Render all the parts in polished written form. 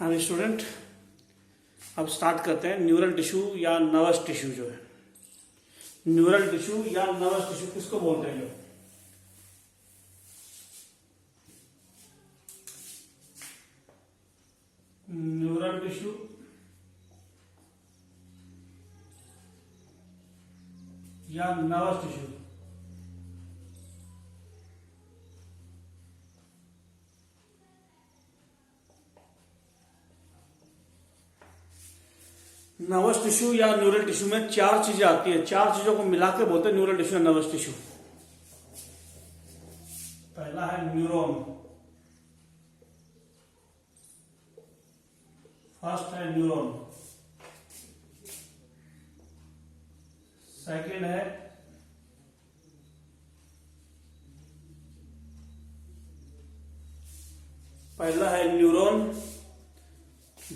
हाँ स्टूडेंट, अब स्टार्ट करते हैं। न्यूरल टिश्यू या नर्वस टिश्यू जो है, न्यूरल टिश्यू या नर्वस टिश्यू किसको बोलते हैं? जो न्यूरल टिश्यू या नर्वस टिश्यू, नर्वस टिश्यू या न्यूरल टिश्यू में चार चीजें आती है। चार चीजों को मिला के बोलते हैं न्यूरल टिश्यू या नर्वस टिश्यू। पहला है न्यूरॉन, फर्स्ट है न्यूरॉन। सेकंड है पहला है न्यूरॉन,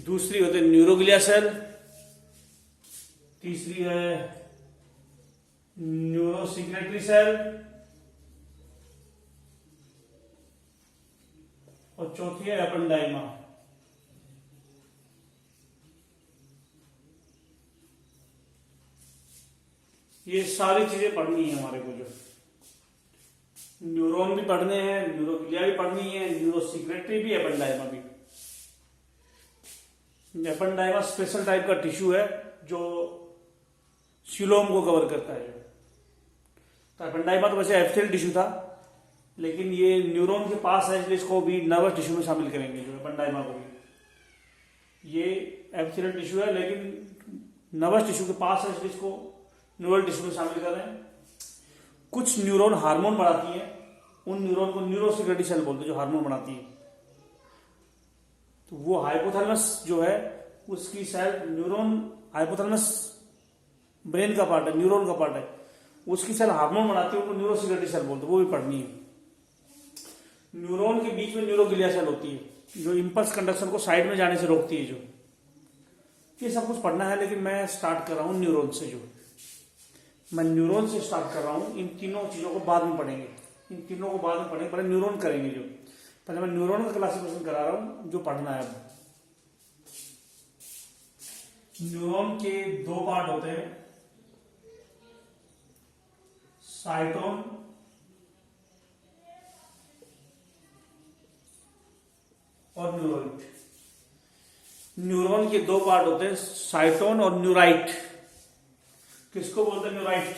दूसरी होते हैं न्यूरोग्लिया सेल, तीसरी है न्यूरोसिक्रेटरी सेल और चौथी है एपेंडाइमा। ये सारी चीजें पढ़नी है हमारे को। जो न्यूरॉन भी पढ़ने हैं, न्यूरोग्लिया भी पढ़नी है, न्यूरोसिक्रेटरी भी, एपेंडाइमा भी। एपेंडाइमा स्पेशल टाइप का टिश्यू है जो सीलोम को कवर करता है। तो एपेंडाइमा तो वैसे एपिथेलियल टिश्यू था, लेकिन ये न्यूरॉन के पास है इसलिए इसको भी नर्वस टिश्यू में शामिल करेंगे। जो एपेंडाइमा को भी, ये एपिथेलियल टिश्यू है लेकिन नर्वस टिश्यू के पास है इसलिए इसको न्यूरल टिश्यू में शामिल कर रहे हैं। कुछ न्यूरॉन हार्मोन बढ़ाती है, उन न्यूरॉन को न्यूरोसिक्रेटरी सेल बोलते हैं जो हार्मोन बनाती है। तो वो हाइपोथैलेमस जो है उसकी सेल, न्यूरॉन हाइपोथैलेमस ब्रेन का पार्ट है, न्यूरॉन का पार्ट है, उसकी सेल हार्मोन बनाती है, उनको न्यूरोसिक्रेटरी सेल बोलते हैं, वो भी पढ़नी है। न्यूरॉन के बीच में न्यूरोग्लिया सेल होती है जो इंपल्स कंडक्शन को साइड में जाने से रोकती है। जो ये सब कुछ पढ़ना है, लेकिन मैं स्टार्ट कर रहा हूं न्यूरॉन से। जो मैं न्यूरॉन से स्टार्ट कर रहा हूं, इन तीनों चीजों को बाद में पढ़ेंगे, इन तीनों को बाद में पढ़ेंगे, पहले न्यूरॉन करेंगे। जो पहले मैं न्यूरॉन का क्लासिफिकेशन करा रहा हूं जो पढ़ना है। अब न्यूरॉन के दो पार्ट होते हैं, साइटोन और न्यूराइट। न्यूरॉन के दो पार्ट होते हैं, साइटोन और न्यूराइट। किसको बोलते हैं न्यूराइट?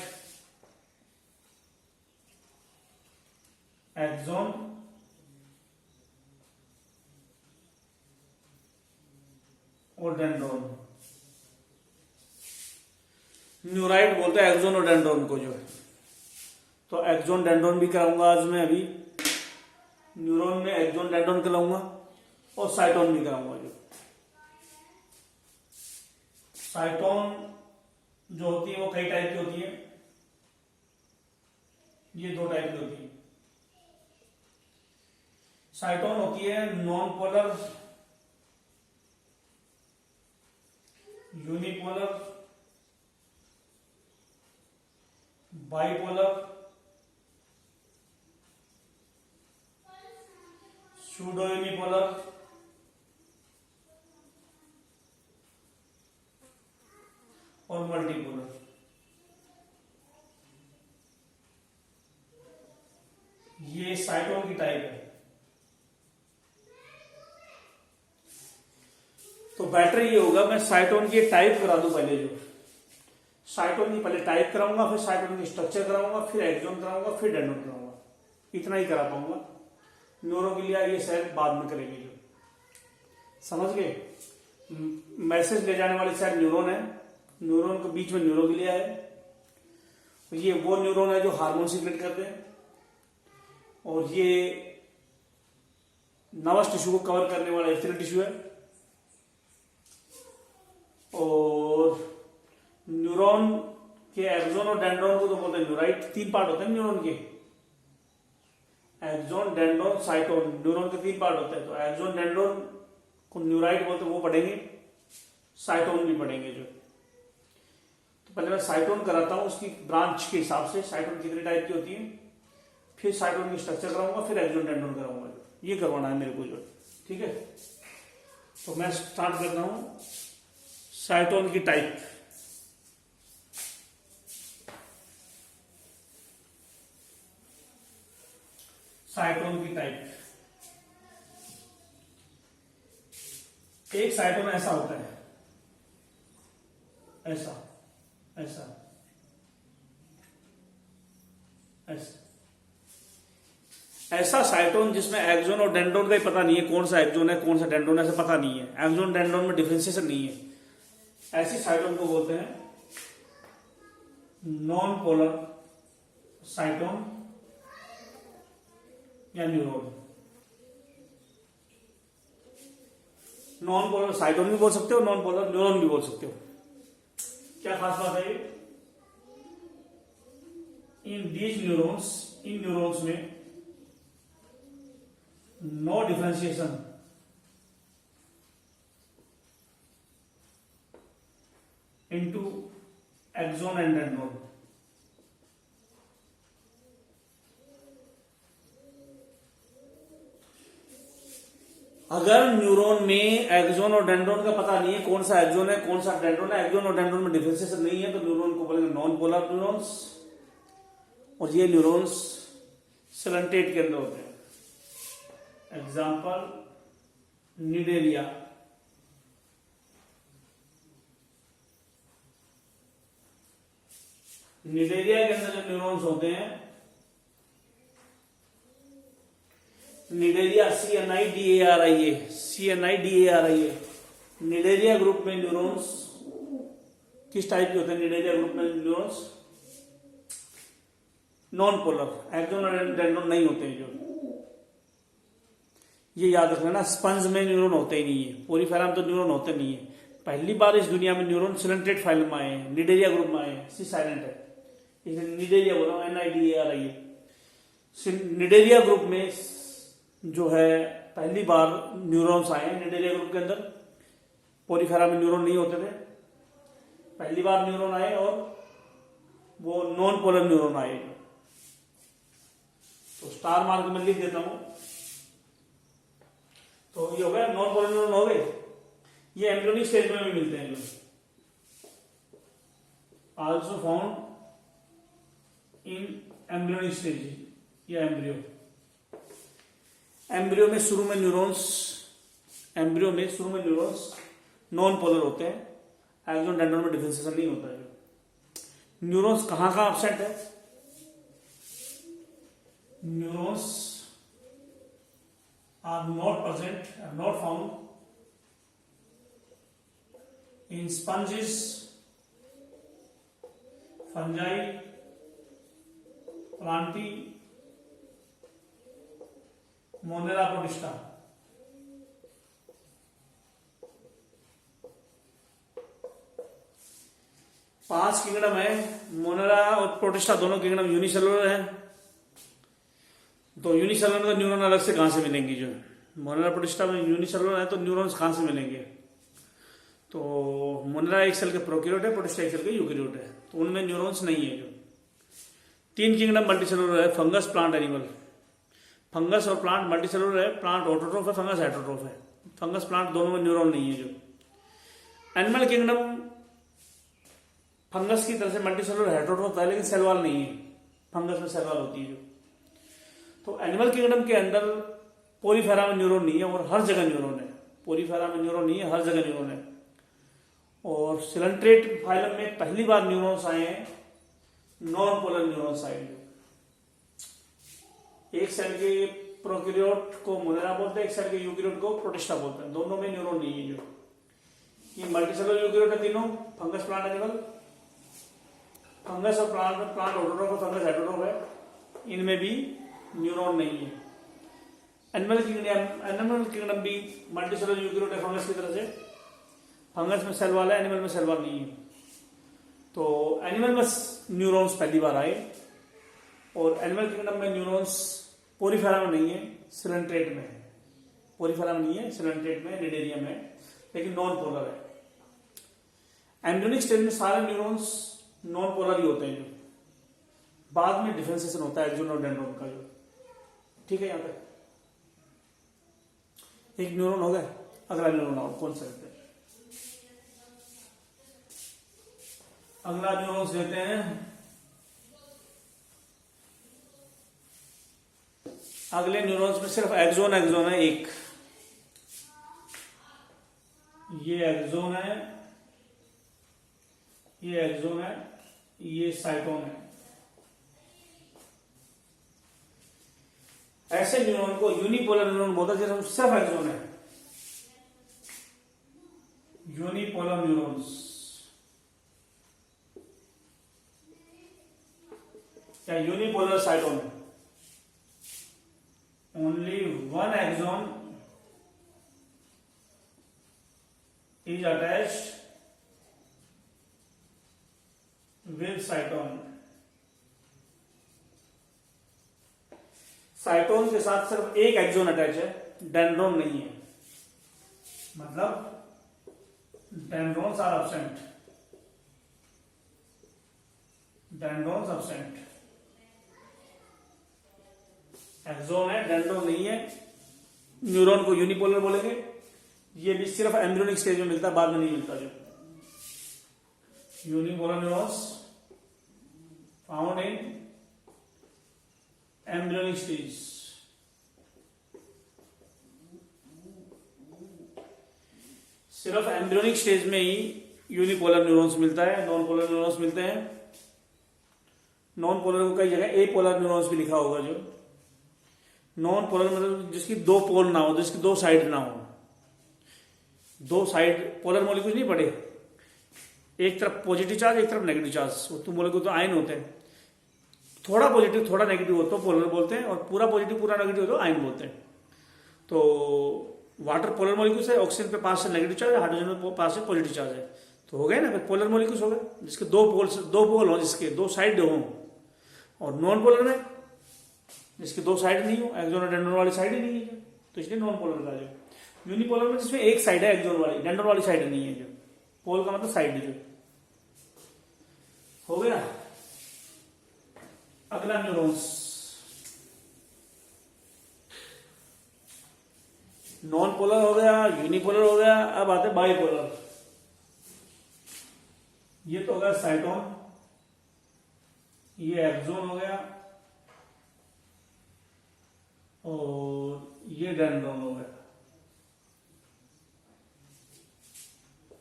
एक्सॉन और डेंड्रोन। न्यूराइट बोलते हैं एक्सॉन और डेंड्रोन को। जो है तो एक्सॉन डेंड्रोन भी कराऊंगा आज मैं। अभी न्यूरॉन में एक्सॉन डेंड्रोन कराऊंगा और साइटोन भी कराऊंगा। जो साइटोन जो होती है वो कई टाइप की होती है, ये दो टाइप की होती है। साइटोन होती है non polar, unipolar, bipolar, pseudo unipolar और मल्टीपोलर। ये साइटोन की टाइप है। तो बेटर ये होगा मैं साइटोन की टाइप करा दूं पहले। जो साइटोन की पहले टाइप कराऊंगा, फिर साइटोन की स्ट्रक्चर कराऊंगा, फिर एक्सॉन कराऊंगा, फिर डेंड्रोन कराऊंगा। इतना ही करा पाऊंगा। न्यूरोग्लिया ये सेल बाद में करेंगे। जो समझ गए? मैसेज ले जाने वाली सेल न्यूरॉन है, न्यूरॉन के बीच में न्यूरोग्लिया है। ये वो न्यूरॉन है जो हार्मोन सीक्रेट करते हैं, और ये नर्वस टिश्यू को कवर करने वाला एपिथेलियल टिश्यू है। और न्यूरॉन के एक्सॉन और डेंड्रोन को तो बोलते हैं न्यूराइट। तीन पार्ट होते हैं न्यूरॉन के, एक्सॉन, डेंड्रोन, साइटोन। न्यूरॉन के तीन पार्ट होते हैं। तो एक्सॉन डेंड्रोन को न्यूराइट बोलते हैं, वो पढ़ेंगे। साइटोन भी पढ़ेंगे। जो तो पहले मैं साइटोन कराता हूं, उसकी ब्रांच के हिसाब से साइटोन कितने टाइप की होती है, फिर साइटोन की स्ट्रक्चर कराऊंगा, फिर एक्सॉन डेंड्रोन कराऊंगा। ये करवाना है मेरे को। जो ठीक है, तो मैं स्टार्ट कर रहा हूं साइटोन की टाइप। साइटोन की टाइप, एक साइटोन ऐसा होता है, ऐसा ऐसा ऐसा ऐसा साइटोन जिसमें एक्सोन और डेंड्रोन का ही पता नहीं है कौन सा एक्सोन है कौन सा डेंड्रोन है, ऐसा पता नहीं है, एक्सोन डेंड्रोन में डिफरेंशिएशन नहीं है। ऐसी साइटोन को बोलते हैं नॉन पोलर साइटोन या न्यूरॉन। नॉन पोलर साइटोन भी बोल सकते हो, नॉन पोलर न्यूरॉन भी बोल सकते हो। क्या खास बात है ये? इन न्यूरॉन्स में no differentiation into axon and dendron. अगर न्यूरॉन में एक्सोन और डेंड्रोन का पता नहीं है कौन सा एक्सोन है कौन सा डेंड्रोन है, एक्सोन और डेंड्रोन में डिफरेंशिएशन नहीं है, तो न्यूरॉन को बोलेंगे नॉन पोलर न्यूरॉन्स। और ये न्यूरॉन्स सिलेंटेट के अंदर होते हैं। एग्जाम्पल निडेरिया, निडेरिया के अंदर जो न्यूरॉन्स होते हैं, निडेरिया CNIDARIA, निडेरिया ग्रुप में न्यूरॉन्स किस टाइप के होते हैं? निडेरिया ग्रुप में न्यूरॉन्स नॉन पोलर, एक्सोन और डेंड्रोन नहीं होते हैं। जो ये याद रखना ना, स्पंज में न्यूरॉन होते ही नहीं है, पोरीफेरा में तो न्यूरॉन होते नहीं है। पहली बार इस दुनिया में न्यूरॉन सिलेंटेड फाइलम में आए हैं, निडेरिया ग्रुप में आए हैं। सी साइलेंट है, इसलिए निडेरिया बोला हूं, NIDARIA। निडेरिया ग्रुप में जो है पहली बार न्यूरॉन्स आए हैं निडेरिया ग्रुप के अंदर। पोरीफेरा में न्यूरॉन नहीं होते थे, पहली बार न्यूरॉन आए और वो नॉन पोलर न्यूरॉन आए। तो स्टार मार्क में लिख देता हूं। तो ये हो गया, नॉन पोलर न्यूरॉन हो गए। ये एम्ब्रियोनिक स्टेज में भी मिलते हैं, also found in embryonic stage या एम्ब्रियो। एम्ब्रियो में शुरू में न्यूरॉन्स नॉन पोलर होते हैं, एक्सोन डेंड्रोन में डिफरेंशिएशन नहीं होता है। न्यूरॉन्स कहां कहां एब्सेंट है? Neurons are not found in sponges, fungi, plantae, Monera protista। पांच किंगडम है, मोनेरा और प्रोटिस्टा दोनों किंगडम यूनिसेलुलर है। तो यूनिसेलुलर का न्यूरॉन अलग से कहां से मिलेंगे? जो मोनेरा प्रोटिस्टा में यूनिसेलुलर है तो न्यूरॉन्स कहां से मिलेंगे? तो मोनेरा एक सेल के प्रोकैरियोट है, प्रोटिस्टा एक सेल के यूकैरियोट है, तो उनमें न्यूरॉन्स नहीं है। जो तीन किंगडम मल्टीसेलुलर है, फंगस, प्लांट, एनिमल। फंगस और प्लांट मल्टीसेलुलर है, प्लांट ऑटोट्रोफ है, फंगस हेटेरोट्रोफ है। फंगस प्लांट दोनों में न्यूरॉन नहीं है। जो एनिमल किंगडम फंगस की तरह से मल्टीसेलुलर हेटेरोट्रोफ है, लेकिन सेल वॉल नहीं है, फंगस में सेल वॉल होती है। जो तो एनिमल किंगडम के अंदर पोरीफेरा में न्यूरॉन नहीं है और हर जगह न्यूरॉन है। पोरीफेरा में न्यूरॉन नहीं है, हर जगह न्यूरॉन है। और सिलेंट्रेट फाइलम में पहली बार न्यूरॉन्स आए हैं, नॉन पोलर न्यूरॉन्स आए हैं। एक सेल के प्रोकैरियोट को मोनेरा बोलते हैं, एक सेल के यूकैरियोट को प्रोटिस्टा बोलते हैं। दोनों में न्यूरॉन नहीं है। जो ये मल्टीसेलुलर यूकैरियोट है तीनों, फंगस, प्लांट, एनिमल। फंगस और प्लांट ऑटोट्रोफ, फंगस हेटेरोट्रोफ है, इनमें भी न्यूरॉन नहीं है। एनिमल किंगडम भी मल्टीसेलुलर यूकैरियोट है फंगस की तरह से, फंगस में सेल वाला है, एनिमल में सेल वाला नहीं है। तो एनिमल में न्यूरॉन्स पहली बार आए और एनिमल किंगडम में न्यूरॉन्स पोरीफेरा में नहीं है, सिलेंट्रेट में है। पोरीफेरा में नहीं है, सिलेंट्रेट में, निडेरिया में, लेकिन नॉन पोलर है। एम्ब्रियोनिक स्टेज में सारे न्यूरॉन्स नॉन पोलर ही होते हैं। जो बाद में डिफरेंशिएशन होता है एक्सोन और डेंड्रोन का। जो ठीक है, यहां पे एक न्यूरॉन हो गया। अगला न्यूरॉन आओ, कौन सा लेते हैं? अगला न्यूरॉन्स लेते हैं, अगले न्यूरॉन्स में सिर्फ एक्सोन है एक, ये एक्सोन है, ये एक्सोन है, ये साइटोन है। ऐसे न्यूरॉन को यूनिपोलर न्यूरॉन बोलते हैं जिसमें सिर्फ एक्सोन है, यूनिपोलर न्यूरॉन्स या unipolar cyton. Only one axon is attached with cytone। Cyton के साथ सिर्फ एक एक्सोन अटैच है, डेंड्रोन नहीं है, मतलब डेंड्रोन्स आर एब्सेंट, डेंड्रोन्स एब्सेंट। एक्सोन है, डेंड्रोन नहीं है। न्यूरॉन को यूनिपोलर बोलेंगे। ये भी सिर्फ एम्ब्रियोनिक स्टेज में मिलता है, बाद में नहीं मिलता। जो unipolar neurons found in embryonic stage. सिर्फ एम्ब्रियोनिक स्टेज में ही यूनिपोलर न्यूरॉन्स मिलता है, नॉन पोलर न्यूरॉन्स मिलते हैं। नॉन पोलर को कई जगह ए पोलर न्यूरॉन्स भी लिखा होगा। जो नॉन पोलर मतलब जिसकी दो पोल ना हो, जिसकी दो साइड ना हो, दो साइड पोलर मॉलिक्यूल नहीं पढ़े, एक तरफ पॉजिटिव चार्ज एक तरफ नेगेटिव चार्ज, तुम मॉलिक्यूल तो आयन होते हैं, थोड़ा पॉजिटिव थोड़ा नेगेटिव हो तो पोलर बोलते हैं, और पूरा पॉजिटिव पूरा नेगेटिव हो तो आयन बोलते हैं। तो वाटर पोलर मॉलिक्यूल्स है, ऑक्सीजन पे 5 से नेगेटिव चार्ज है, हाइड्रोजन पे 5 से पॉजिटिव चार्ज है, तो हो गए ना, फिर पोलर मॉलिक्यूल्स हो गए, जिसके दो पोल हो, जिसके दो साइड हो। और नॉन पोलर में जिसके दो साइड नहीं हो, एक्सोन और डेंड्रोन वाली साइड ही नहीं है, तो इसलिए नॉन पोलर का। जो यूनिपोलर में जिसमें एक साइड है एक्सोन वाली, डेंड्रोन वाली साइड नहीं है। जो पोल का मतलब साइड, जो हो गया। अगला न्यूरॉन्स नॉन पोलर हो गया, यूनिपोलर हो गया, अब आते बाइपोलर। ये तो हो गया साइटोन, ये एक्सोन हो गया, और ये डेंड्रोन हो गया।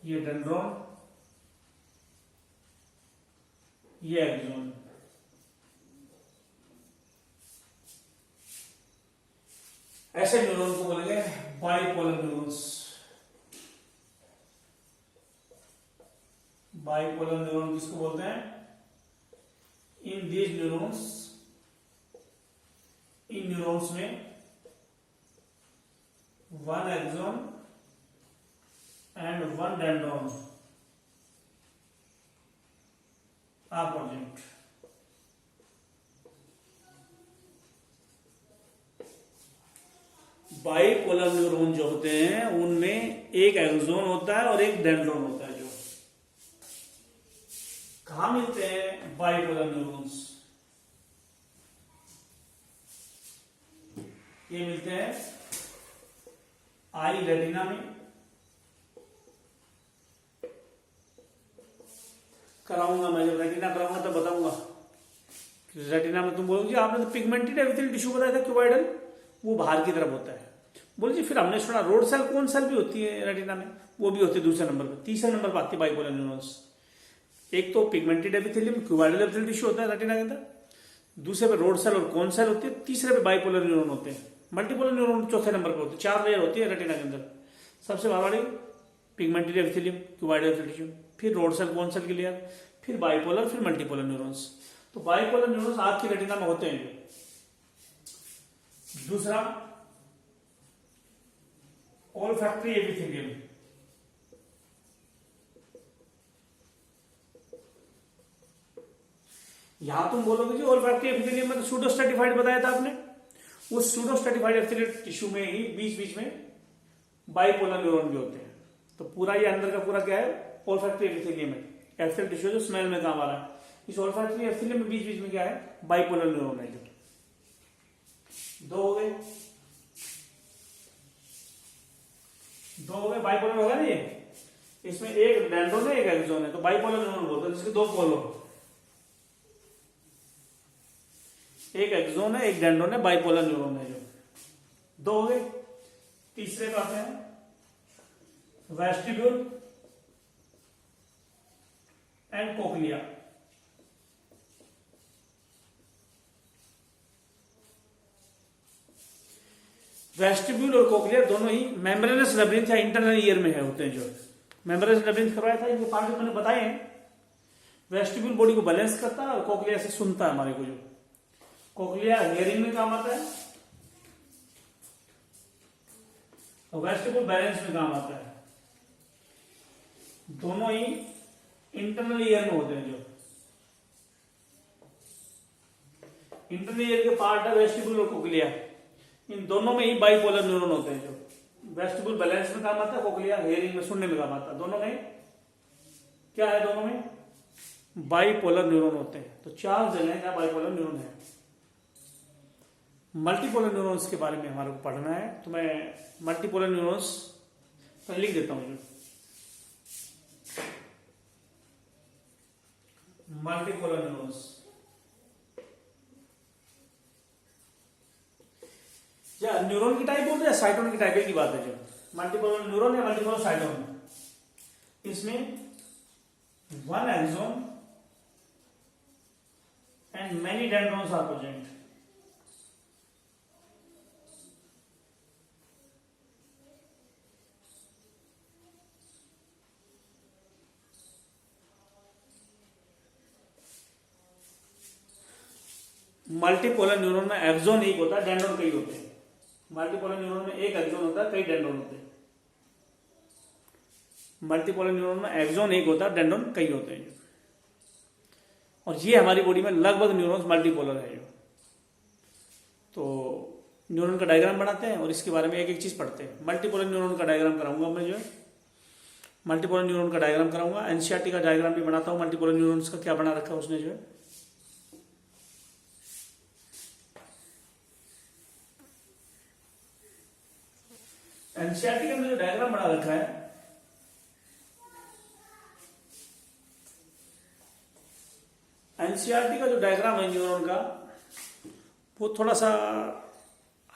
ये डेंड्रोन, ये एक्सोन। ऐसे न्यूरॉन को बोलेंगे बाइपोलर न्यूरॉन्स। बाइपोलर न्यूरॉन किसको बोलते हैं? In these neurons, in neurons में one axon and one डेंड्रोन are present. Bipolar neuron जो होते हैं उनमें एक एक्सोन होता है और एक डेंड्रोन होता है। जो कहां मिलते हैं बाइपोलर न्यूरॉन्स? ये मिलते हैं आई रेटिना में। कराऊंगा मैं, जब रेटिना कराऊंगा तब बताऊंगा। रेटिना में तुम बोलोगे आपने तो पिगमेंटेड एपिथेलियल टिश्यू बताया था क्यूबॉइडल, वो बाहर की तरफ होता है। बोल जी फिर हमने सुना रोड सेल, कौन सेल भी होती है रेटिना में? वो भी होती है दूसरे नंबर पर। तीसरे नंबर पर आती है बाइपोलर न्यूरॉन्स। एक तो pigmented epithelium cuboidal epithelial tissue होता है रेटिना के अंदर, दूसरे पे रोड सेल और कौन सेल होती है, तीसरे पे बाइपोलर न्यूरॉन होते हैं। मल्टीपोलर न्यूरॉन चौथे नंबर पर होते हैं। 4 लेयर होती है रेटिना के अंदर। सबसे बाहर वाली pigmented epithelium cuboidal epithelial tissue, फिर रोड सेल कौन सेल की लेयर, फिर बाइपोलर, फिर मल्टीपोलर न्यूरॉन्स। तो बाइपोलर न्यूरॉन्स आपकी रेटिना में होते हैं। दूसरा ओल्फैक्टरी एपिथेलियम। यहां तुम बोलोगे जी ओल्फैक्टरी एपिथेलियम में तो सूडो स्ट्रैटिफाइड बताया था आपने। उस सूडो स्ट्रैटिफाइड एपिथेलियल टिश्यू में ही बीच बीच में बाइपोलर न्यूरॉन भी होते हैं। तो पूरा ये अंदर का पूरा क्या है? ओल्फैक्टरी एपिथेलियम है। एपिथेलियल टिश्यू जो स्मेल में काम आ रहा है, इस ओल्फैक्टरी एपिथेलियम में बीच बीच में क्या है? बाइपोलर न्यूरॉन है। जो 2 हो गए, 2 बाइपोलर होगा ना ये, इसमें एक डेंड्रोन है एक एक्सोन है, तो बाइपोलर न्यूरॉन बोलते हैं, जिसके दो पोल हो, एक एक्सोन है एक डेंड्रोन है, बाइपोलर न्यूरॉन है जो। दो हो गए। तीसरे पे आते हैं वेस्टिब्यूल एंड कोक्लिया। वेस्टिब्यूल और कोक्लिया दोनों ही मेम्ब्रेनस लेबिरिंथ या इंटरनल ईयर में है होते हैं जो। मेम्ब्रेनस लेबिरिंथ करवाया था, इनके पार्ट मैंने बताए हैं। वेस्टिब्यूल बॉडी को बैलेंस करता है और कोक्लिया से सुनता है हमारे को जो। कोक्लिया हियरिंग में काम आता है और वेस्टिब्यूल बैलेंस में काम आता है। दोनों ही इंटरनल ईयर में होते हैं जो। इंटरनल ईयर के पार्ट है वेस्टिब्यूल और कोक्लिया, इन दोनों में ही बाइपोलर न्यूरॉन होते हैं जो। वेस्टिब्यूल बैलेंस में काम आता है, कोक्लिया हियरिंग में सुनने में काम आता है। दोनों में क्या है, दोनों में बाइपोलर न्यूरॉन होते हैं। तो 4 जगह जहां बाइपोलर न्यूरॉन है। मल्टीपोलर न्यूरॉन्स के बारे में हमारे को पढ़ना है, तो मैं मल्टीपोलर न्यूरॉन्स तो लिख देता हूं जो। मल्टीपोलर न्यूरॉन्स या न्यूरॉन की टाइप बोलते हैं, साइटोन की टाइप की बात है जो। मल्टीपोलर न्यूरॉन या मल्टीपोलर साइटोन, इसमें one axon and many dendrons are present. Multipolar neuron में एक्सोन एक होता है, डेंड्रॉन कई होते हैं। मल्टीपोलर न्यूरॉन में एक एक्सोन होता है, कई डेंड्रॉन होते हैं। मल्टीपोलर न्यूरॉन में एक्सोन एक होता है, डेंड्रॉन कई होते हैं। और ये हमारी बॉडी में लगभग न्यूरॉन्स मल्टीपोलर है जो। तो न्यूरॉन का डायग्राम बनाते हैं और इसके बारे में एक एक चीज पढ़ते हैं। मल्टीपोलर न्यूरॉन का डायग्राम कराऊंगा मैं जो है, मल्टीपोलर न्यूरॉन का डायग्राम कराऊंगा। एनसीईआरटी का डायग्राम भी बनाता हूं, मल्टीपोलर न्यूरॉन्स का क्या बना रखा है उसने जो है। एनसीईआरटी के अंदर जो डायग्राम बना रखा है, एनसीईआरटी का जो डायग्राम है न्यूरॉन का, वो थोड़ा सा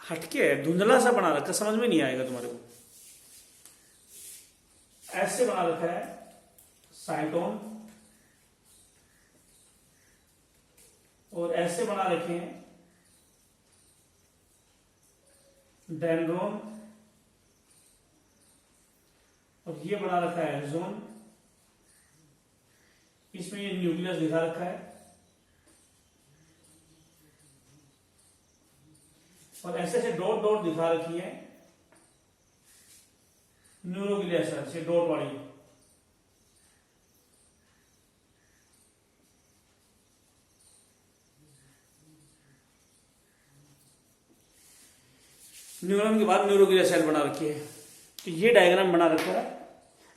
हटके है, धुंधला सा बना रखा है, समझ में नहीं आएगा तुम्हारे को। ऐसे बना रखा है साइटोन, और ऐसे बना रखे हैं डेंड्रोन, और ये बना रखा है एक्सोन। इसमें ये न्यूक्लियस दिखा रखा है, और ऐसे ऐसे डॉट डॉट दिखा रखी है न्यूरोग्लिया सेल से, डॉट वाली। न्यूरॉन के बाद न्यूरोग्लिया सेल बना रखी है। तो ये डायग्राम बना रखा है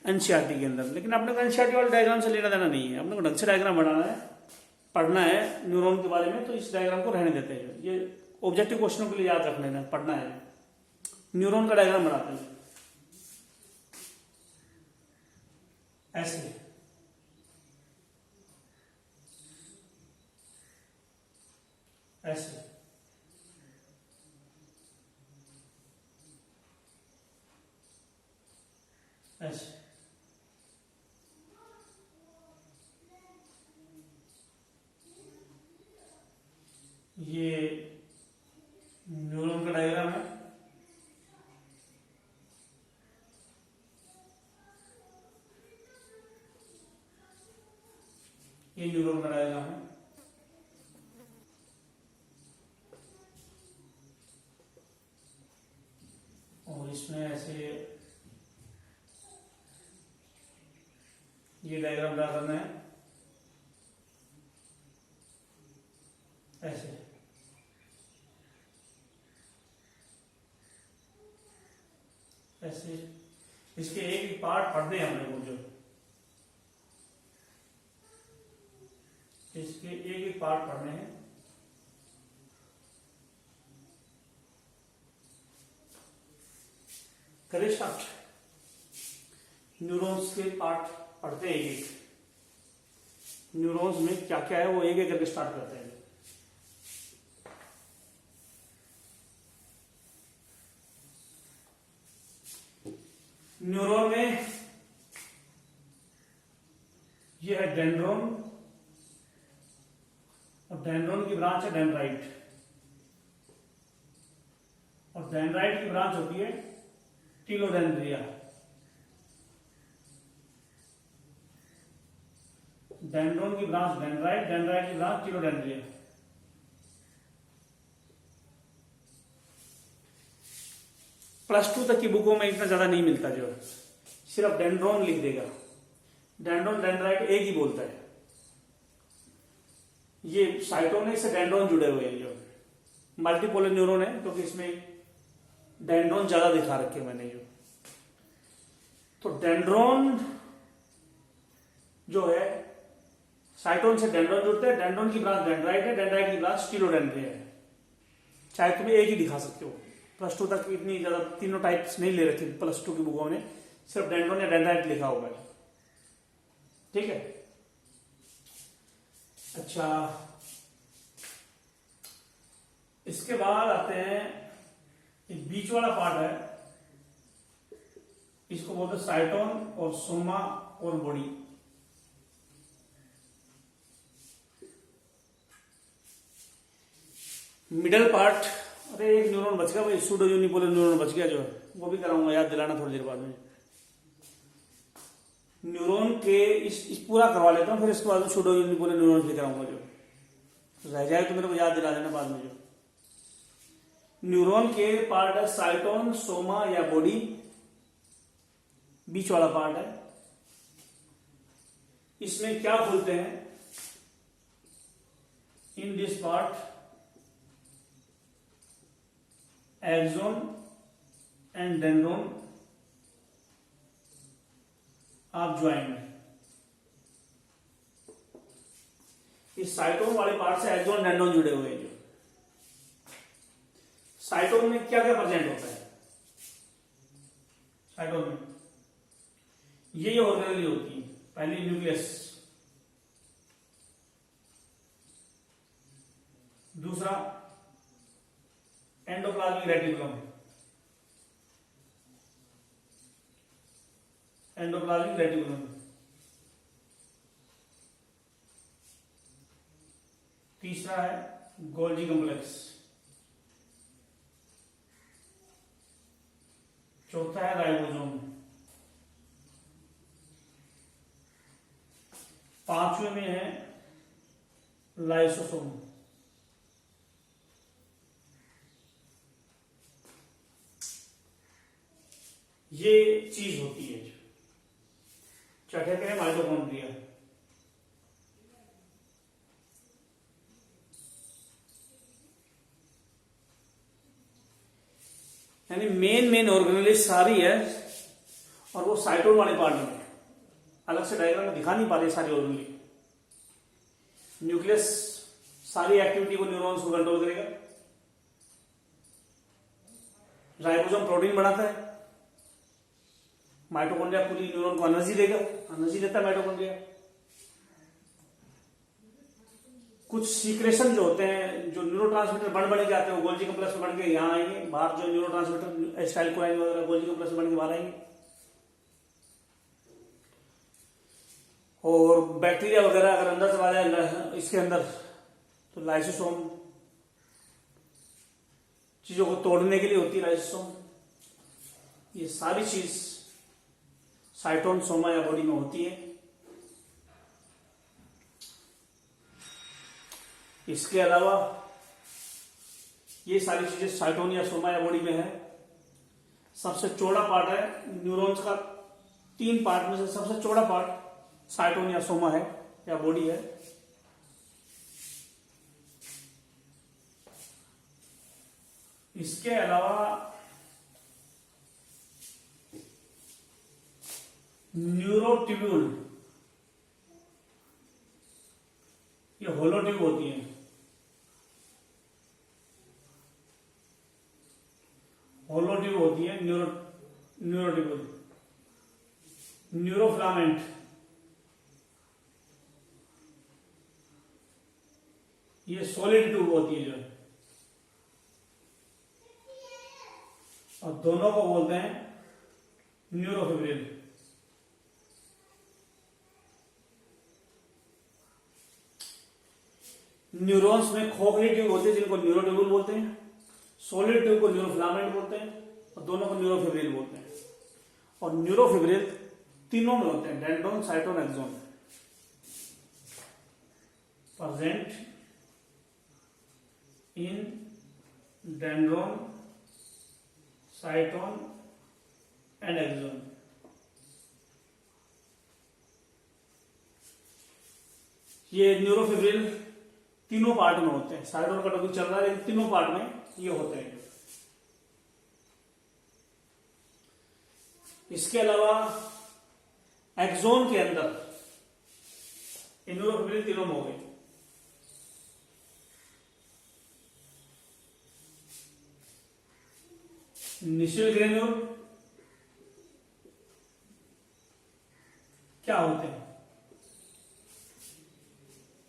एनसीईआरटी के अंदर। लेकिन अपने को एनसीईआरटी वाले डायग्राम से लेना देना नहीं है, अपने को ढंग से डायग्राम बनाना है, पढ़ना है न्यूरॉन के बारे में। तो इस डायग्राम को रहने देते हैं, ये ऑब्जेक्टिव क्वेश्चनों के लिए याद रख लेना, पढ़ना है। न्यूरॉन का डायग्राम बनाते हैं ऐसे, ऐसे ऐसे। ये न्यूरॉन का डायग्राम है। ये न्यूरॉन का डायग्राम है। और इसमें ऐसे ये डायग्राम ड्रा करना है ऐसे। ऐसे इसके एक एक पार्ट पढ़ने हैं हमने को जो, इसके एक एक पार्ट पढ़ने हैं। करें स्टार्ट। न्यूरॉन्स के पार्ट पढ़ते हैं एक एक। न्यूरॉन्स में क्या क्या है वो एक एक करके स्टार्ट करते हैं। न्यूरॉन में ये है डेंड्रोन, और डेंड्रोन की ब्रांच है डेंड्राइट, और डेंड्राइट की ब्रांच होती है टीलोडेंड्रिया। डेंड्रोन की ब्रांच डेंड्राइट, डेंड्राइट की ब्रांच टीलोडेंड्रिया। +2 तक की बुकों में इतना ज्यादा नहीं मिलता, जो है सिर्फ डेंड्रोन लिख देगा। डेंड्रोन डेंड्राइट एक ही बोलता है। ये साइटोन है, इससे डेंड्रोन जुड़े हुए हैं, जो मल्टीपोलर न्यूरॉन है, क्योंकि इसमें डेंड्रोन ज्यादा दिखा रखे मैंने जो। तो डेंड्रोन जो है, साइटोन से डेंड्रोन जुड़ते हैं, डेंड्रोन की ब्रांच डेंड्राइट है, डेंड्राइट की ब्रांच टीलोडेंड्रिया है। चाहे तुम्हें एक ही दिखा सकते हो। +2 तक इतनी ज्यादा तीनों टाइप्स नहीं ले रखी +2 की बुकों में, सिर्फ डेंड्रोन या डेंड्राइट लिखा हुआ है। ठीक है। अच्छा, इसके बाद आते हैं एक बीच वाला पार्ट है, इसको बोलते हैं साइटोन और सोमा और बॉडी। मिडल पार्ट, अरे एक न्यूरॉन बच गया भाई, सूडो यूनिपोलर न्यूरॉन बच गया, जो है वो भी कराऊंगा, याद दिलाना थोड़ी देर बाद में। न्यूरॉन के इस पूरा करवा लेता हूँ, फिर इसके बाद सूडो यूनिपोलर न्यूरॉन भी कराऊंगा, जो रह जाए तो मेरे को याद दिला देना बाद में। जो न्यूरॉन के पार्ट है साइटोन, सोमा या बॉडी, बीच वाला पार्ट है। इसमें क्या बोलते हैं, in this part axon and dendron आप ज्वाइंट। इस साइटोन वाले पार्ट से एक्सोन डेंड्रोन जुड़े हुए हैं। जो साइटोन में क्या क्या प्रेजेंट होता है, साइटोन में ये ऑर्गेनेल होती है। पहले न्यूक्लियस, दूसरा एंडोप्लाज्मिक रेटिकुलम, एंडोप्लाज्मिक रेटिकुलम, तीसरा है गोल्जी कॉम्प्लेक्स, चौथा है राइबोसोम, पांचवें में है लाइसोसोम। ये चीज होती है। छठे पे है माइटोकॉन्ड्रिया। यानी मेन ऑर्गेनेल सारी है, और वो साइटोन वाले पार्ट में अलग से डायग्राम में दिखा नहीं पा रहे सारी ऑर्गेनेल। न्यूक्लियस सारी एक्टिविटी को न्यूरॉन्स को कंट्रोल करेगा। राइबोसोम प्रोटीन बनाता है। माइटोकॉन्ड्रिया पूरी न्यूरॉन को एनर्जी देगा, एनर्जी देता है माइटोकॉन्ड्रिया। कुछ सीक्रेशन जो होते हैं, जो न्यूरोट्रांसमीटर बन के आते हैं, वो गोल्जी कॉम्प्लेक्स में बन के यहाँ आएंगे। बाहर जो न्यूरोट्रांसमीटर एसिटाइलकोलाइन वगैरह गोल्जी कॉम्प्लेक्स में बन के बाहर आएंगे। और बैक्टीरिया वगैरह अगर अंदर चला जाए इसके अंदर, तो लाइसोसोम चीजों को तोड़ने के लिए होती है लाइसोसोम। ये सारी चीज साइटोन, सोमा या बॉडी में होती है। इसके अलावा ये सारी चीजें साइटोन या सोमा या बॉडी में है। सबसे चौड़ा पार्ट है न्यूरॉन्स का, 3 पार्ट में से सबसे चौड़ा पार्ट साइटोन या सोमा है या बॉडी है। इसके अलावा न्यूरोट्यूब्यूल, ये होलो ट्यूब होती है। होलो ट्यूब होती है न्यूरोट्यूब्यूल। न्यूरोफिलामेंट, ये सॉलिड ट्यूब होती है जो, और दोनों को बोलते हैं न्यूरोफिब्रिल। न्यूरॉन्स में खोखली ट्यूब होती है जिनको न्यूरोट्यूबुल बोलते हैं, सॉलिड ट्यूब को न्यूरोफिलामेंट बोलते हैं, और दोनों को न्यूरोफिब्रिल बोलते हैं। और न्यूरोफिब्रिल तीनों में होते हैं, dendron, cyton, axon, present in dendron, cyton and axon. ये न्यूरोफिब्रिल तीनों पार्ट में होते हैं, साइटोन का टॉपिक चल रहा है लेकिन तीनों पार्ट में ये होते हैं। इसके अलावा एक्सोन के अंदर न्यूरोफिब्रिल तीनों में हो गए। निशिल ग्रेन्यूल क्या होते हैं?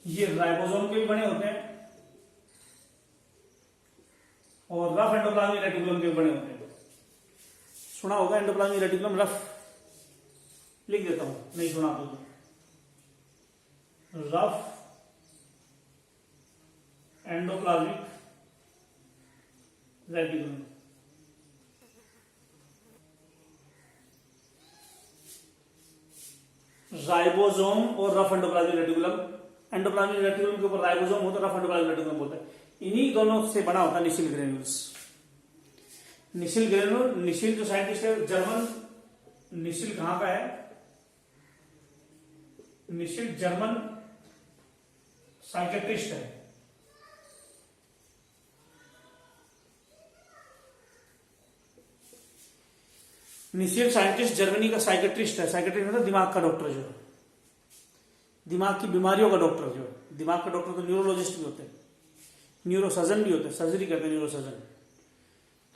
ये राइबोसोम के भी बने होते हैं और रफ एंडोप्लाज्मिक रेटिकुलम के भी बने होते हैं। सुना होगा एंडोप्लाज्मिक रेटिकुलम रफ, लिख देता हूं नहीं सुना तो। रफ एंडोप्लाज्मिक रेटिकुलम, राइबोसोम और rough endoplasmic reticulum. Endoplasmic reticulum के ऊपर राइबोसोम होता है, रफ एंडोप्लाज्मिक रेटिकुलम होता है। इन्हीं दोनों से बना होता है निशिल ग्रेन्यूल्स। निशिल ग्रेन्यूल, निशिल जो साइंटिस्ट है जर्मन, निशिल कहां का है? निशिल जर्मन साइकेट्रिस्ट है। निशिल साइंटिस्ट जर्मनी का साइकेट्रिस्ट है। साइकेट्रिस्ट मतलब दिमाग का डॉक्टर, जो दिमाग की बीमारियों का डॉक्टर, जो दिमाग का डॉक्टर तो न्यूरोलॉजिस्ट भी होते हैं, न्यूरोसर्जन भी होते हैं, सर्जरी करते हैं न्यूरोसर्जन।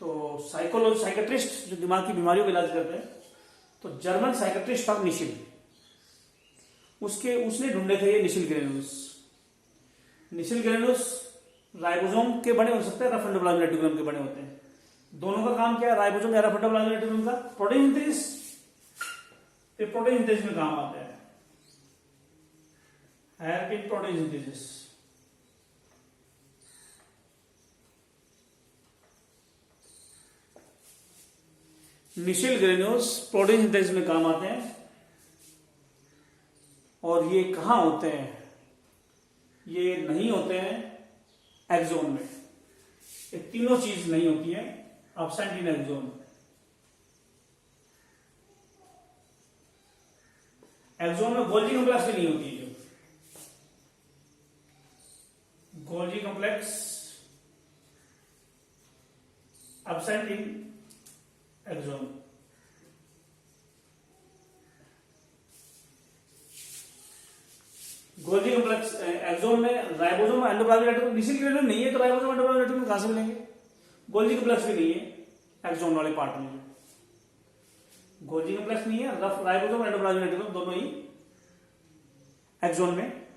तो साइकेट्रिस्ट जो दिमाग की बीमारियों का इलाज करते हैं, तो जर्मन साइकेट्रिस्ट था निशिल, उसने ढूंढे थे ये निशिल ग्रेन्यूल्स। निशिल ग्रेन्यूल्स राइबोसोम के बने हो सकते हैं, रफ एंडोप्लाज्मिक रेटिकुलम के बने होते हैं। दोनों का काम क्या है? राइबोसोम या रफ एंडोप्लाज्मिक रेटिकुलम का प्रोटीन सिंथेसिस, ये प्रोटीन सिंथेसिस में काम आते हैं। Helping protein synthesis. निशिल granules protein synthesis में काम आते हैं। और ये कहां होते हैं? ये नहीं होते हैं एक्सोन में। ये तीनों चीज नहीं होती है एब्सेंट इन एक्सोन। एक्सोन में गोल्जी कॉम्प्लेक्स भी नहीं होती है। Golgi complex absent in axon. Golgi complex axon में, ribosome endoplasmic reticulum, Nissl granule नहीं है तो राइबोसोम एंडोप्लाज्मिक रेटिकुलम कहां से मिलेंगे? गोल्जी कॉम्प्लेक्स भी नहीं है एक्सोन वाले पार्ट में। गोल्जी कॉम्प्लेक्स नहीं है, रफ राइबोसोम एंडोप्लाज्मिक रेटिकुलम दोनों ही एक्सोन में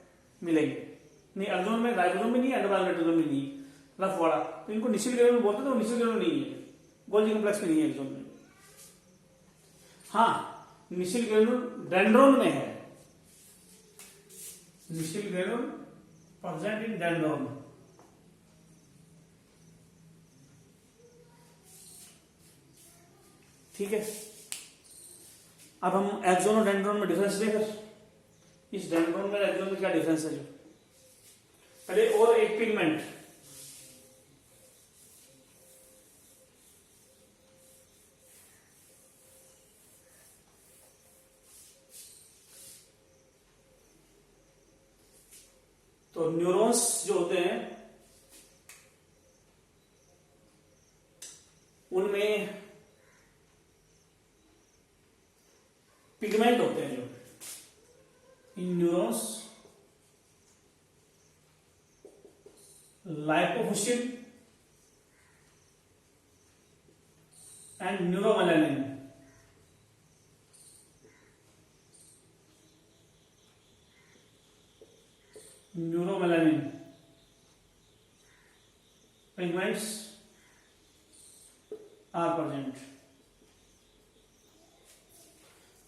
मिलेंगे। नहीं, एक्सोन में राइबोसोम भी नहीं है, एंडोप्लाज्मिक रेटिकुलम भी नहीं है, रफ वाला, तो इनको निशिल ग्रेन्यूल बोलते हैं। तो निशिल ग्रेन्यूल नहीं है, गोल्जी कॉम्प्लेक्स भी नहीं है एक्सोन में। हाँ, निशिल ग्रेन्यूल डेंड्रोन में है। निशिल ग्रेन्यूल प्रेजेंट इन डेंड्रोन। ठीक है, अब हम एक्सोन और डेंड्रोन में डिफरेंस देखें। इस डेंड्रोन में एक्सोन में क्या डिफरेंस है? जो पहले और एक पिगमेंट, तो न्यूरॉन्स जो होते हैं उनमें पिगमेंट होते हैं। जो इन न्यूरॉन्स लाइपोफुसिन एंड न्यूरोमेलानिन, आर प्रेजेंट।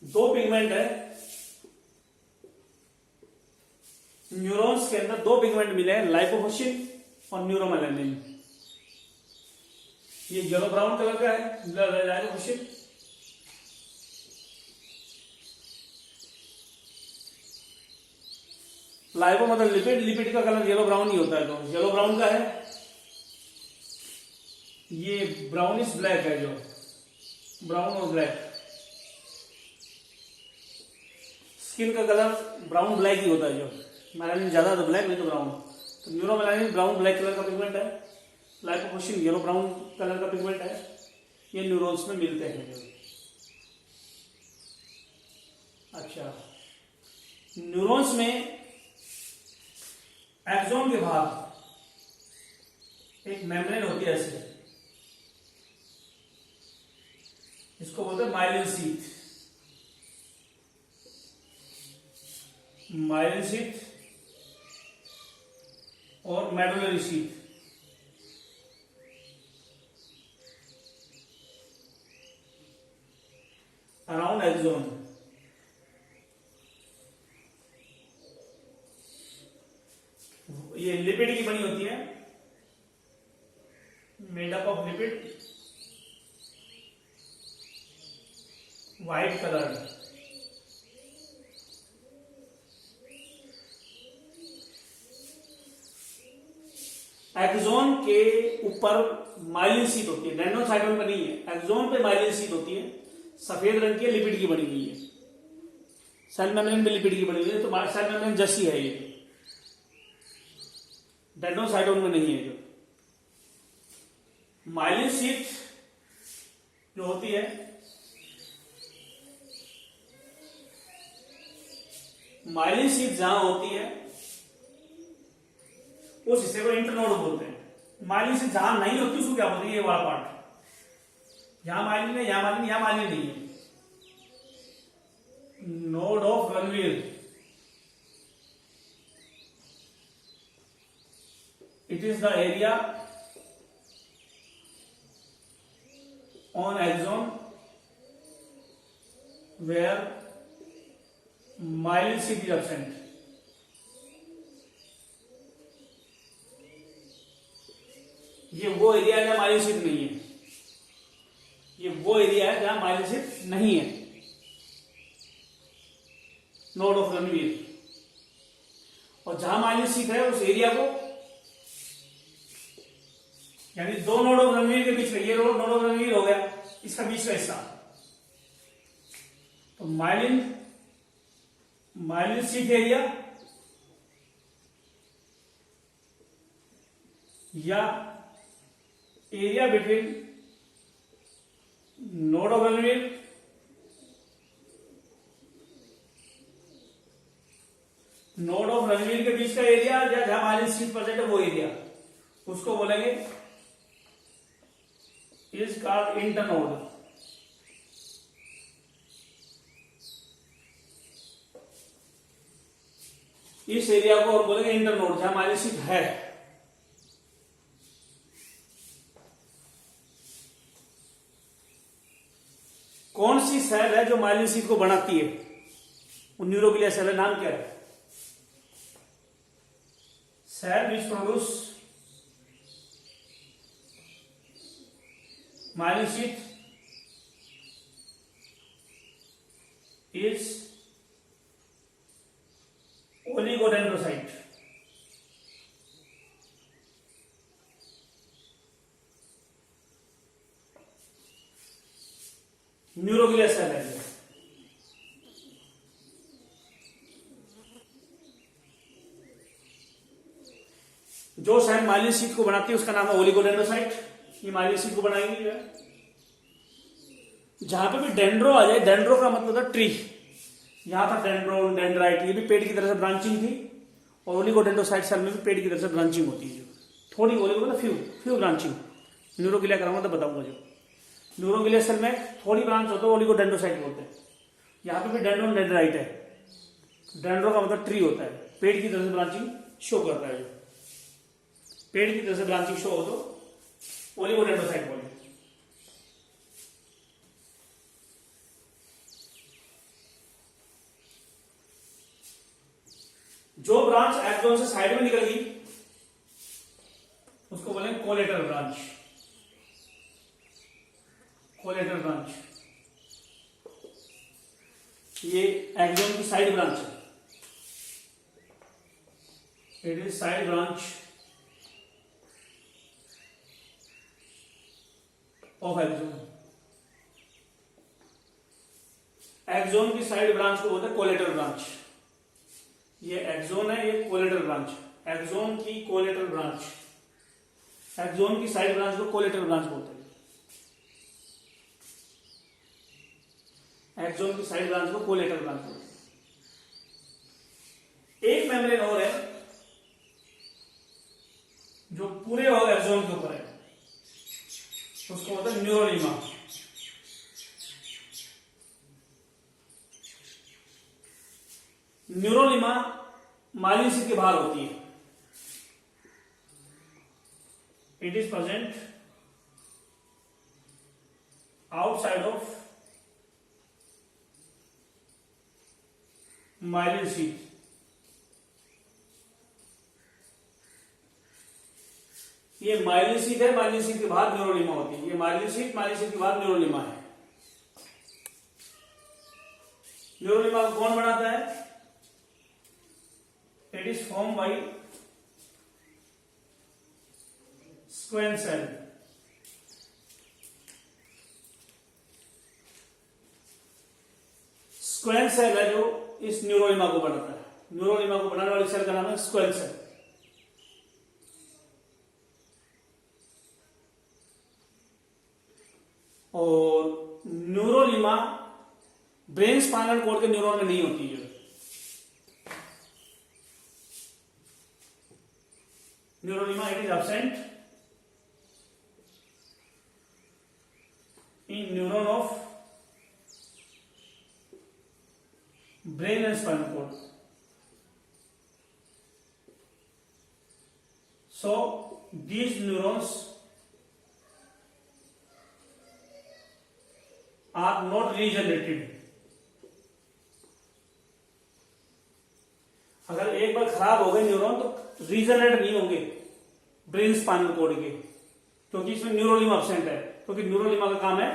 दो पिगमेंट है न्यूरॉन्स के अंदर, दो पिगमेंट मिले हैं, लाइपोफोसिन और न्यूरोमेलानिन। ये येलो ब्राउन कलर का है लाइपोफोसिन, लाइपो मतलब लिपिड, लिपिड का कलर येलो ब्राउन ही होता है, तो येलो ब्राउन का है। ये ब्राउनिश ब्लैक है, जो ब्राउन और ब्लैक, स्किन का कलर ब्राउन ब्लैक ही होता है, जो मेलानिन ज्यादा तो ब्लैक नहीं तो ब्राउन। तो न्यूरोमेलानिन ब्राउन ब्लैक कलर का पिगमेंट है, लाइपोफोसिन येलो ब्राउन कलर का पिगमेंट है। ये न्यूरॉन्स में मिलते हैं जो। अच्छा, न्यूरॉन्स में एक्सोन के बाहर एक मेम्ब्रेन होती है ऐसे, इसको बोलते हैं माइलिन शीथ। माइलिन शीथ और मेडुलरी शीथ। Around axon. ये लिपिड की बनी होती है, made up of lipid, white colour. Axon के ऊपर माइलिन शीथ होती है, डेंड्रोसाइटोन पे नहीं है, एक्सोन पे माइलिन शीथ होती है, सफेद रंग की लिपिड की बनी हुई है। सेल मेम्ब्रेन भी लिपिड की बनी हुई है, तो सेल मेम्ब्रेन जैसी है ये, डेंड्रोसाइटोन में नहीं है। जो माइलिन शीथ जो होती है, माइलिन शीथ जहां होती है उस हिस्से को इंटरनोड बोलते हैं। माइलिन शीथ जहां नहीं होती उसको क्या बोलते हैं, ये वाला पार्ट। यहां माइलिन है, यहां माइलिन, यहां माइलिन नहीं है। Node of Ranveer, it is the area on axon where myelin sheath is absent. ये वो एरिया है जहां माइलिन शीथ नहीं है, ये वो एरिया है जहां माइलिन शीथ नहीं है, नोड ऑफ रणवीर। और जहां माइलिन शीथ है उस एरिया को, यानी दो नोड ऑफ रणवीर के बीच में, ये नोड ऑफ रणवीर हो गया, इसका बीच का हिस्सा, तो माइलिन शीथ एरिया या area between node of Ranveer के बीच का एरिया, या जहां माइलिन शीथ प्रेजेंट है वो एरिया, उसको बोलेंगे इज कॉल्ड इंटरनोड। इस एरिया को और बोलेंगे इंटरनोड, जहां माइलिन शीथ है। कौन सी सेल है जो माइलिन शीथ को बनाती है, वो न्यूरोग्लिया सेल है। नाम क्या है? Cell which produce myelin sheath is oligodendrocyte. Neuroglia cell है। जो सेल माइलिन शीथ को बनाती है उसका नाम है ओलिगोडेंड्रोसाइट। ये माइलिन शीथ को बनाएंगे। जहां पे भी डेंड्रो आ जाए, डेंड्रो का मतलब था ट्री, यहां था डेंड्रोन, डेंड्राइट, ये भी पेड़ की तरह से ब्रांचिंग थी। और ओलिगोडेंड्रोसाइट सेल में भी पेड़ की तरह से ब्रांचिंग होती है। जो थोड़ी ओलिगो मतलब फ्यू ब्रांचिंग, न्यूरोग्लिया कराऊंगा तो बताऊंगा। जो न्यूरोग्लिया सेल में थोड़ी ब्रांच होता है, ओलिगोडेंड्रोसाइट बोलते हैं। यहां पे भी डेंड्रोन, डेंड्राइट है। डेंड्रो का मतलब ट्री होता है, पेड़ की तरह से ब्रांचिंग शो करता है। जो पेड़ की तरह से ब्रांचिंग शो हो तो ओलिगोडेंड्रोसाइट बोलते हैं। जो ब्रांच एक्सोन से साइड में निकल गई उसको बोलेंगे कोलेटरल ब्रांच। कोलेटरल ब्रांच ये एक्सोन की साइड ब्रांच है, it is side branch of axon. Axon की साइड ब्रांच को बोलते हैं कोलेटरल ब्रांच। ये एक्सोन है, ये कोलेटरल ब्रांच, एक्सोन की कोलेटरल ब्रांच, एक्सोन की साइड ब्रांच को कोलेटरल ब्रांच बोलते हैं। एक्सोन की साइड ब्रांच को कोलेटरल ब्रांच बोलते हैं। एक मेम्ब्रेन और है जो पूरे एक्सोन के ऊपर है, उसको बोलते हैं न्यूरोलिमा। न्यूरोलिमा माइलिन शीथ के बाहर होती है। It is present outside of myelin sheath. ये माइलिन शीथ है, माइलिन शीथ के बाहर न्यूरोलिमा होती है। ये माइलिन शीथ के बाहर न्यूरोलिमा है। न्यूरोलिमा को कौन बनाता है? It is formed by squamous cell. Squamous cell है जो इस न्यूरोलिमा को बनाता है। न्यूरोलिमा को बनाने वाली सेल का नाम है स्क्वेमस सेल। और न्यूरोलिमा ब्रेन स्पाइनल कॉर्ड के न्यूरॉन में नहीं होती है। Neurolima, it is absent in neuron of brain and spinal cord. So these neurons are not regenerated. अगर एक बार खराब हो गए न्यूरॉन तो रीजनरेट नहीं होंगे ब्रेन स्पाइनल कॉर्ड के, क्योंकि इसमें न्यूरोलिमा एब्सेंट है। क्योंकि न्यूरोलिमा का काम है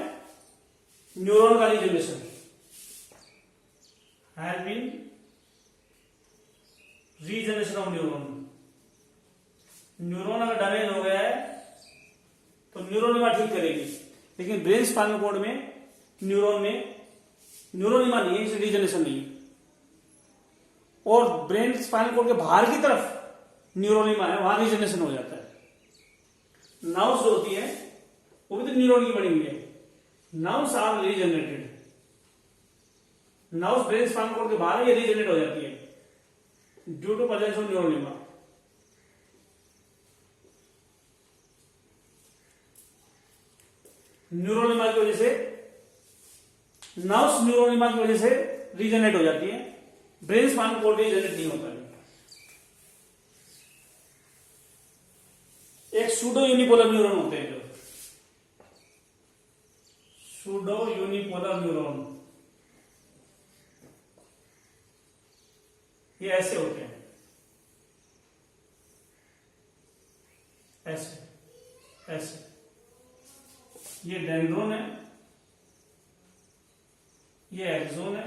न्यूरॉन का regeneration. Has been regeneration of neuron. Neuron अगर डैमेज हो गया है तो न्यूरोलिमा ठीक करेगी, लेकिन ब्रेन स्पाइनल कॉर्ड में न्यूरॉन में न्यूरोलिमा नहीं है, इसलिए रीजनरेशन नहीं है। और ब्रेन स्पाइनल कॉर्ड के बाहर की तरफ न्यूरोलिमा है, वहां रीजनरेशन हो जाता है। नर्व्स जो होती है वो भी तो न्यूरॉन की बनी हुई है। Nerves are regenerated. Nerves brain spinal cord के बाहर ये रीजनरेट हो जाती है due to presence of neurolemma. Neurolemma की वजह से नर्व्स न्यूरोलिमा की वजह से रीजनरेट हो जाती है, ब्रेन स्पाइनल कॉर्ड रीजनरेट नहीं होता है। एक सूडो यूनिपोलर न्यूरॉन होते हैं, जो सूडो यूनिपोलर न्यूरॉन ये ऐसे होते हैं, ऐसे ऐसे। ये डेंड्रोन है, ये एक्सोन है,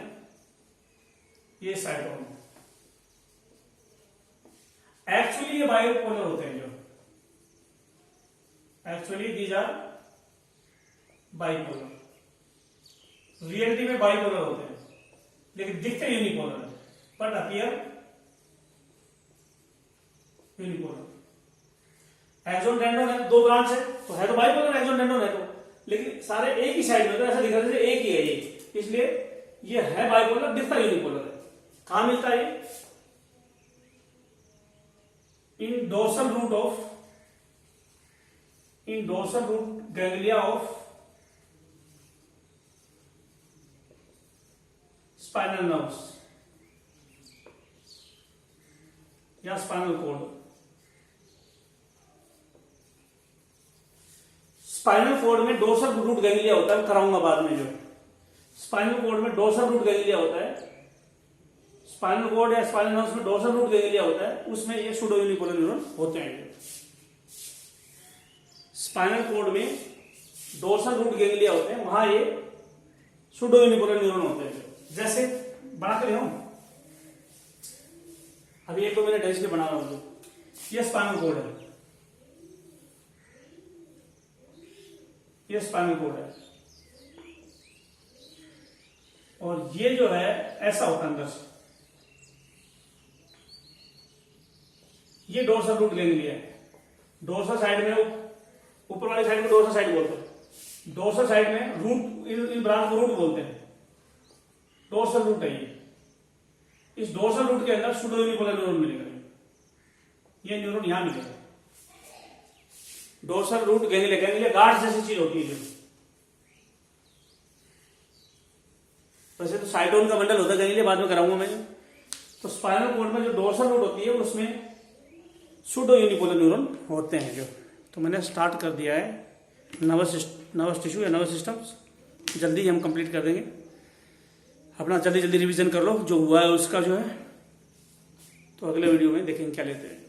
ये साइटोन है। एक्चुअली ये बायोपोलर होते हैं, जो actually these are bipolar. Reality में बाइपोलर होते हैं, लेकिन दिखते यूनिपोलर है, but appear unipolar. Axon dendron है, दो ब्रांच है तो है तो बाइपोलर, एक्सोन डेंड्रोन है तो, लेकिन सारे एक ही साइड में, तो ऐसा दिख रहा है एक ही है ये, इसलिए ये है बाइपोलर, दिखता यूनिपोलर है। कहां मिलता है? इन dorsal root ganglia of spinal nerves या स्पाइनल कॉर्ड। स्पाइनल कॉर्ड में डोर्सल रूट गैंग्लिया होता है, कराऊंगा बाद में। जो स्पाइनल कॉर्ड में डोर्सल रूट गैंग्लिया होता है, स्पाइनल कॉर्ड या स्पाइनल नर्व्स में डोर्सल रूट गैंग्लिया होता है, उसमें ये सूडो यूनिपोलर न्यूरॉन होते हैं। स्पाइनल कॉर्ड में डोर्सल रूट गैंग्लिया होते हैं, वहां ये सूडो यूनिपोलर न्यूरॉन होते हैं। जैसे बना के ले आऊं, अभी 1-2 मिनट है इसलिए बना रहा हूं। ये स्पाइनल कॉर्ड है, ये स्पाइनल कॉर्ड है, और ये जो है ऐसा होता है अंदर से, ये डोर्सल रूट गैंग्लिया है। डोर्सल साइड में, ऊपर वाली साइड में डोर्सल साइड बोलते हैं, डोर्सल साइड में रूट, इन ब्रांच को रूट बोलते हैं, डोर्सल रूट है ये। इस डोर्सल रूट के अंदर सूडो यूनिपोलर न्यूरॉन मिलेगा, ये न्यूरॉन यहां मिलेगा। Dorsal root ganglia, ganglia guard जैसी चीज होती है। वैसे तो साइटोन का बंडल होता है गैंग्लिया, बाद में कराऊंगा मैं। तो स्पाइनल कॉर्ड में जो डोर्सल रूट होती है उसमें सूडो यूनिपोलर न्यूरॉन होते हैं जो। तो मैंने स्टार्ट कर दिया है नर्वस टिश्यू या नर्वस सिस्टम, जल्दी हम कंप्लीट कर देंगे। अपना जल्दी जल्दी रिवीजन कर लो जो हुआ है उसका जो है, तो अगले वीडियो में देखेंगे क्या लेते हैं।